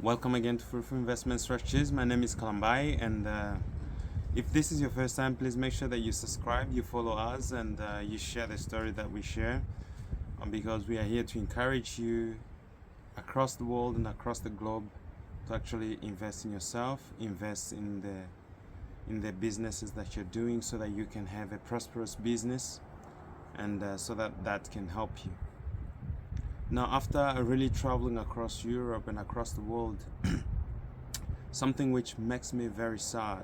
Welcome again to Fruitful Investment Strategies. My name is Kalambai, and if this is your first time, please make sure that you subscribe, you follow us, and you share the story that we share, because we are here to encourage you across the world and across the globe to actually invest in yourself, invest in the businesses that you're doing, so that you can have a prosperous business, and so that can help you. Now, after really traveling across Europe and across the world, something which makes me very sad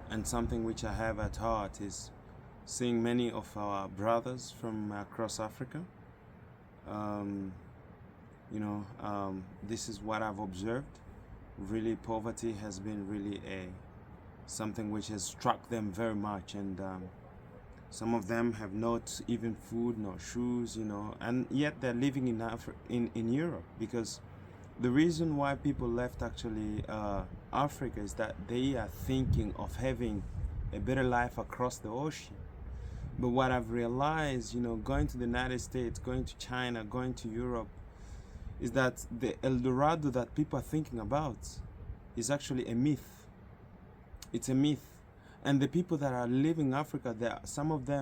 and something which I have at heart is seeing many of our brothers from across Africa. This is what I've observed. Really, poverty has been really something which has struck them very much, and some of them have not even food nor shoes, and yet they're living in Europe, because the reason why people left actually Africa is that they are thinking of having a better life across the ocean. But what I've realized, going to the United States, going to China, going to Europe, is that the El Dorado that people are thinking about is actually a myth. It's a myth. And the people that are living in Africa,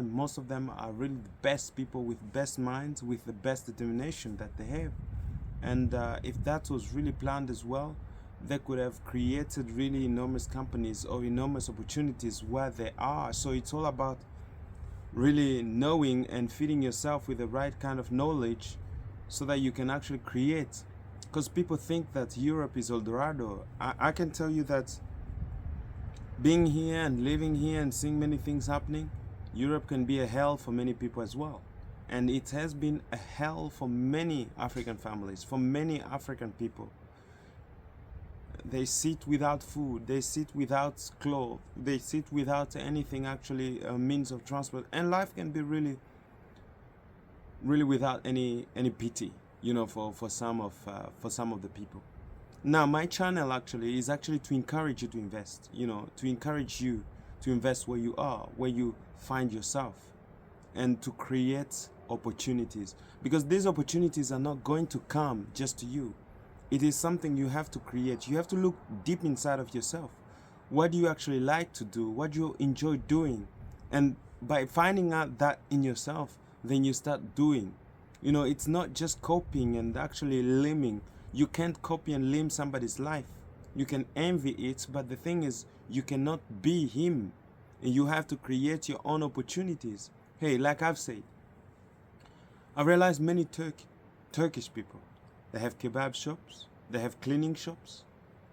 most of them are really the best people with best minds, with the best determination that they have. And if that was really planned as well, they could have created really enormous companies or enormous opportunities where they are. So it's all about really knowing and feeding yourself with the right kind of knowledge so that you can actually create. Because people think that Europe is El Dorado. I can tell you that being here and living here and seeing many things happening, Europe can be a hell for many people as well. And it has been a hell for many African families, for many African people. They sit without food, they sit without clothes, they sit without anything actually, means of transport. And life can be really without any pity, for some of the people. Now, my channel actually is to encourage you to invest, to encourage you to invest where you are, where you find yourself, and to create opportunities. Because these opportunities are not going to come just to you. It is something you have to create. You have to look deep inside of yourself. What do you actually like to do? What do you enjoy doing? And by finding out that in yourself, then you start doing. It's not just copying and actually liming. You can't copy and limit somebody's life. You can envy it, but the thing is, you cannot be him. And you have to create your own opportunities. Hey, like I've said, I realized many Turkish people, they have kebab shops, they have cleaning shops,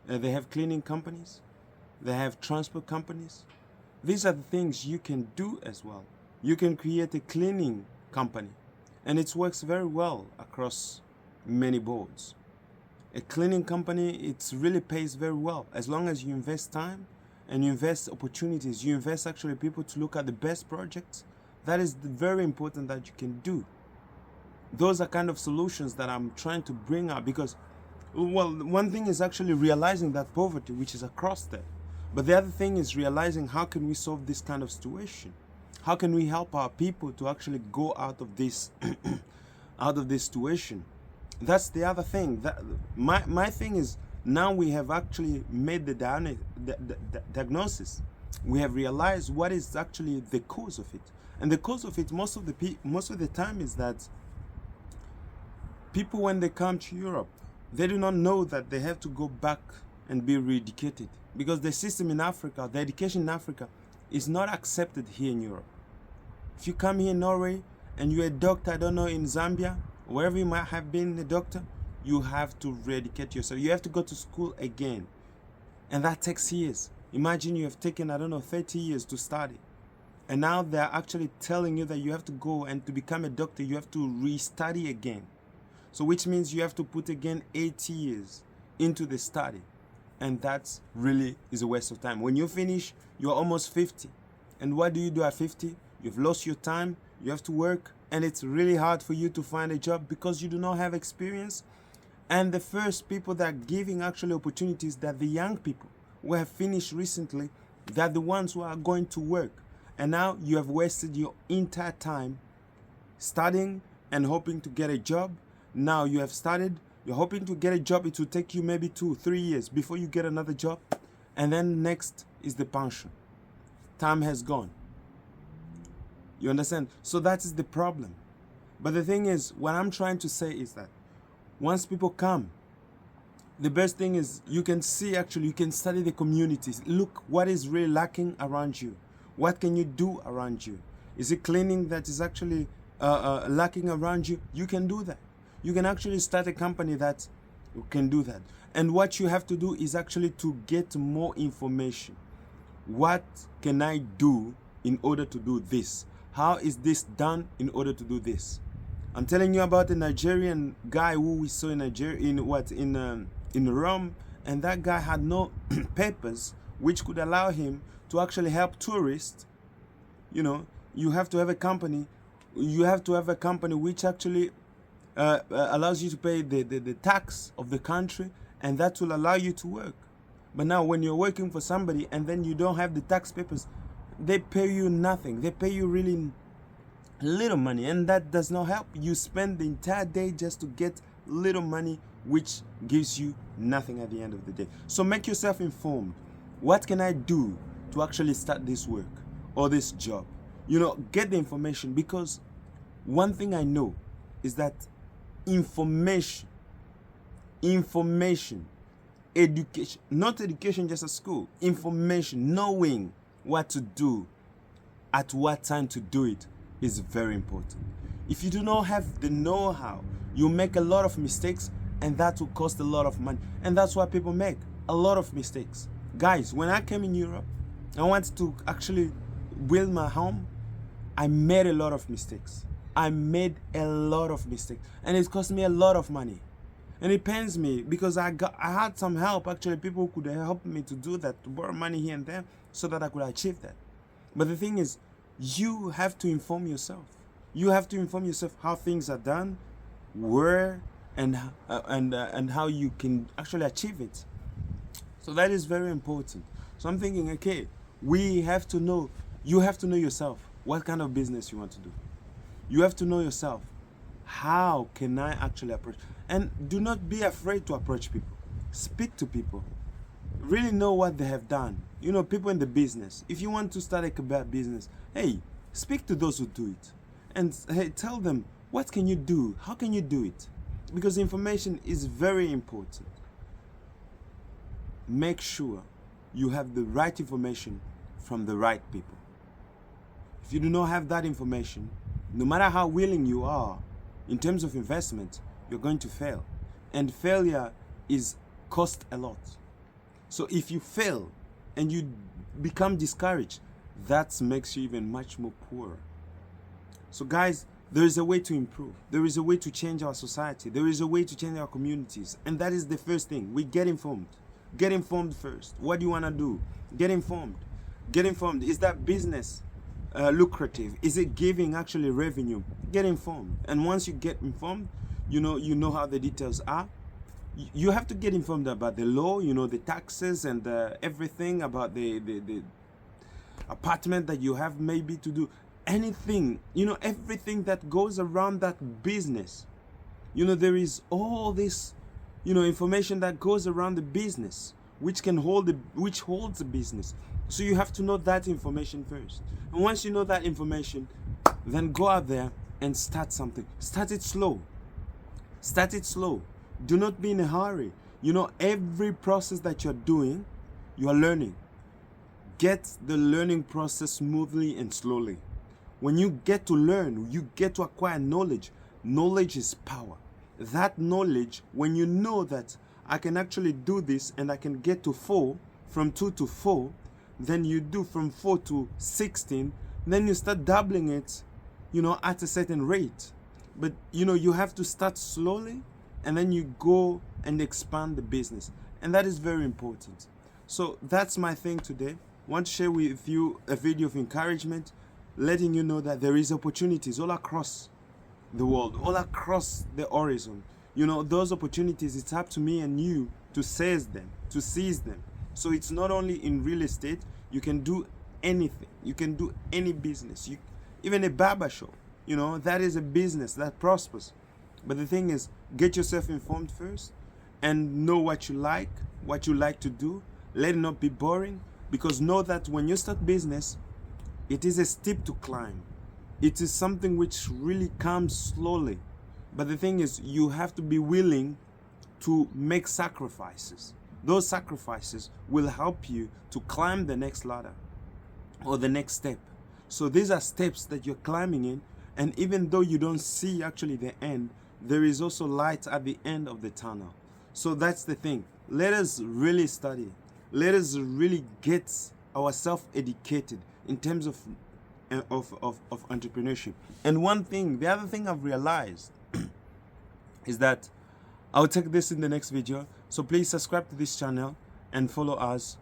they have cleaning companies, they have transport companies. These are the things you can do as well. You can create a cleaning company, and it works very well across many boards. A cleaning company, it really pays very well as long as you invest time and you invest opportunities. You invest actually people to look at the best projects. That is very important that you can do. Those are kind of solutions that I'm trying to bring out, because, well, one thing is actually realizing that poverty, which is across there. But the other thing is realizing how can we solve this kind of situation? How can we help our people to actually go out of this situation? That's the other thing. My thing is, now we have actually made the diagnosis. We have realized what is actually the cause of it, and the cause of it most of the time is that people, when they come to Europe, they do not know that they have to go back and be re-educated, because the system in Africa, the education in Africa, is not accepted here in Europe. If you come here in Norway and you're a doctor, I don't know, in Zambia, wherever you might have been a doctor, you have to re-educate yourself. You have to go to school again. And that takes years. Imagine you have taken, 30 years to study. And now they're actually telling you that you have to go, and to become a doctor, you have to re-study again. So which means you have to put again 8 years into the study. And that really is a waste of time. When you finish, you're almost 50. And what do you do at 50? You've lost your time, you have to work, and it's really hard for you to find a job because you do not have experience. And the first people that are giving actually opportunities, that the young people who have finished recently, they're the ones who are going to work. And now you have wasted your entire time studying and hoping to get a job. Now you have started, You're hoping to get a job. It will take you maybe 2-3 years before you get another job. And then next is the pension. Time has gone. You understand? So that is the problem. But the thing is, what I'm trying to say is that once people come, the best thing is you can see, actually, you can study the communities. Look what is really lacking around you. What can you do around you? Is it cleaning that is actually lacking around you? You can do that. You can actually start a company that can do that. And what you have to do is actually to get more information. What can I do in order to do this? How is this done in order to do this? I'm telling you about a Nigerian guy who we saw in Nigeria, in Rome, and that guy had no papers which could allow him to actually help tourists. You know, you have to have a company. You have to have a company which actually allows you to pay the tax of the country, and that will allow you to work. But now when you're working for somebody and then you don't have the tax papers, they pay you nothing. They pay you really little money, and that does not help. You spend the entire day just to get little money, which gives you nothing at the end of the day. So make yourself informed. What can I do to actually start this work or this job? You know, get the information, because one thing I know is that information, education, not education just at school, information, knowing what to do, at what time to do it, is very important. If you do not have the know-how, you make a lot of mistakes, and that will cost a lot of money. And that's why people make a lot of mistakes. Guys, when I came in Europe, I wanted to actually build my home. I made a lot of mistakes. And it cost me a lot of money. And it pains me because I had some help. Actually, people could help me to do that, to borrow money here and there, so that I could achieve that. But the thing is, you have to inform yourself. You have to inform yourself how things are done, where, and how you can actually achieve it. So that is very important. So I'm thinking, okay, we have to know. You have to know yourself what kind of business you want to do. You have to know yourself. How can I actually approach? And do not be afraid to approach people. Speak to people. Really know what they have done. You know, people in the business. If you want to start a kebab business, hey, speak to those who do it. And hey, tell them, what can you do? How can you do it? Because information is very important. Make sure you have the right information from the right people. If you do not have that information, no matter how willing you are, in terms of investment, you're going to fail. And failure is cost a lot. So if you fail and you become discouraged, that makes you even much more poorer. So guys, there is a way to improve. There is a way to change our society. There is a way to change our communities. And that is the first thing. We get informed. Get informed first. What do you want to do? Get informed. Get informed. Is that business lucrative? Is it giving actually revenue? Get informed. And once you get informed, you know how the details are. You have to get informed about the law, the taxes and everything about the apartment that you have maybe to do. Anything, everything that goes around that business. There is all this, information that goes around the business, which holds the business. So you have to know that information first. And once you know that information, then go out there and start something. Start it slow. Start it slow. Do not be in a hurry. Every process that you're doing, you are learning. Get the learning process smoothly and slowly. When you get to learn, you get to acquire knowledge. Knowledge is power. That knowledge, when you know that I can actually do this and I can get to 4, from 2 to 4, then you do from 4 to 16, then you start doubling it, at a certain rate. But, you have to start slowly, and then you go and expand the business. And that is very important. So that's my thing today. I want to share with you a video of encouragement, letting you know that there is opportunities all across the world, all across the horizon. Those opportunities, it's up to me and you to seize them, to seize them. So it's not only in real estate. You can do anything. You can do any business. Even a barber shop, that is a business that prospers. But the thing is, get yourself informed first and know what you like to do. Let it not be boring, because know that when you start business, it is a steep to climb. It is something which really comes slowly. But the thing is, you have to be willing to make sacrifices. Those sacrifices will help you to climb the next ladder or the next step. So these are steps that you're climbing in, and even though you don't see actually the end, there is also light at the end of the tunnel. So that's the thing. Let us really study. Let us really get ourselves educated in terms of entrepreneurship. And the other thing I've realized is that I'll take this in the next video. So please subscribe to this channel and follow us.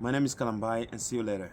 My name is Kalambai, and see you later.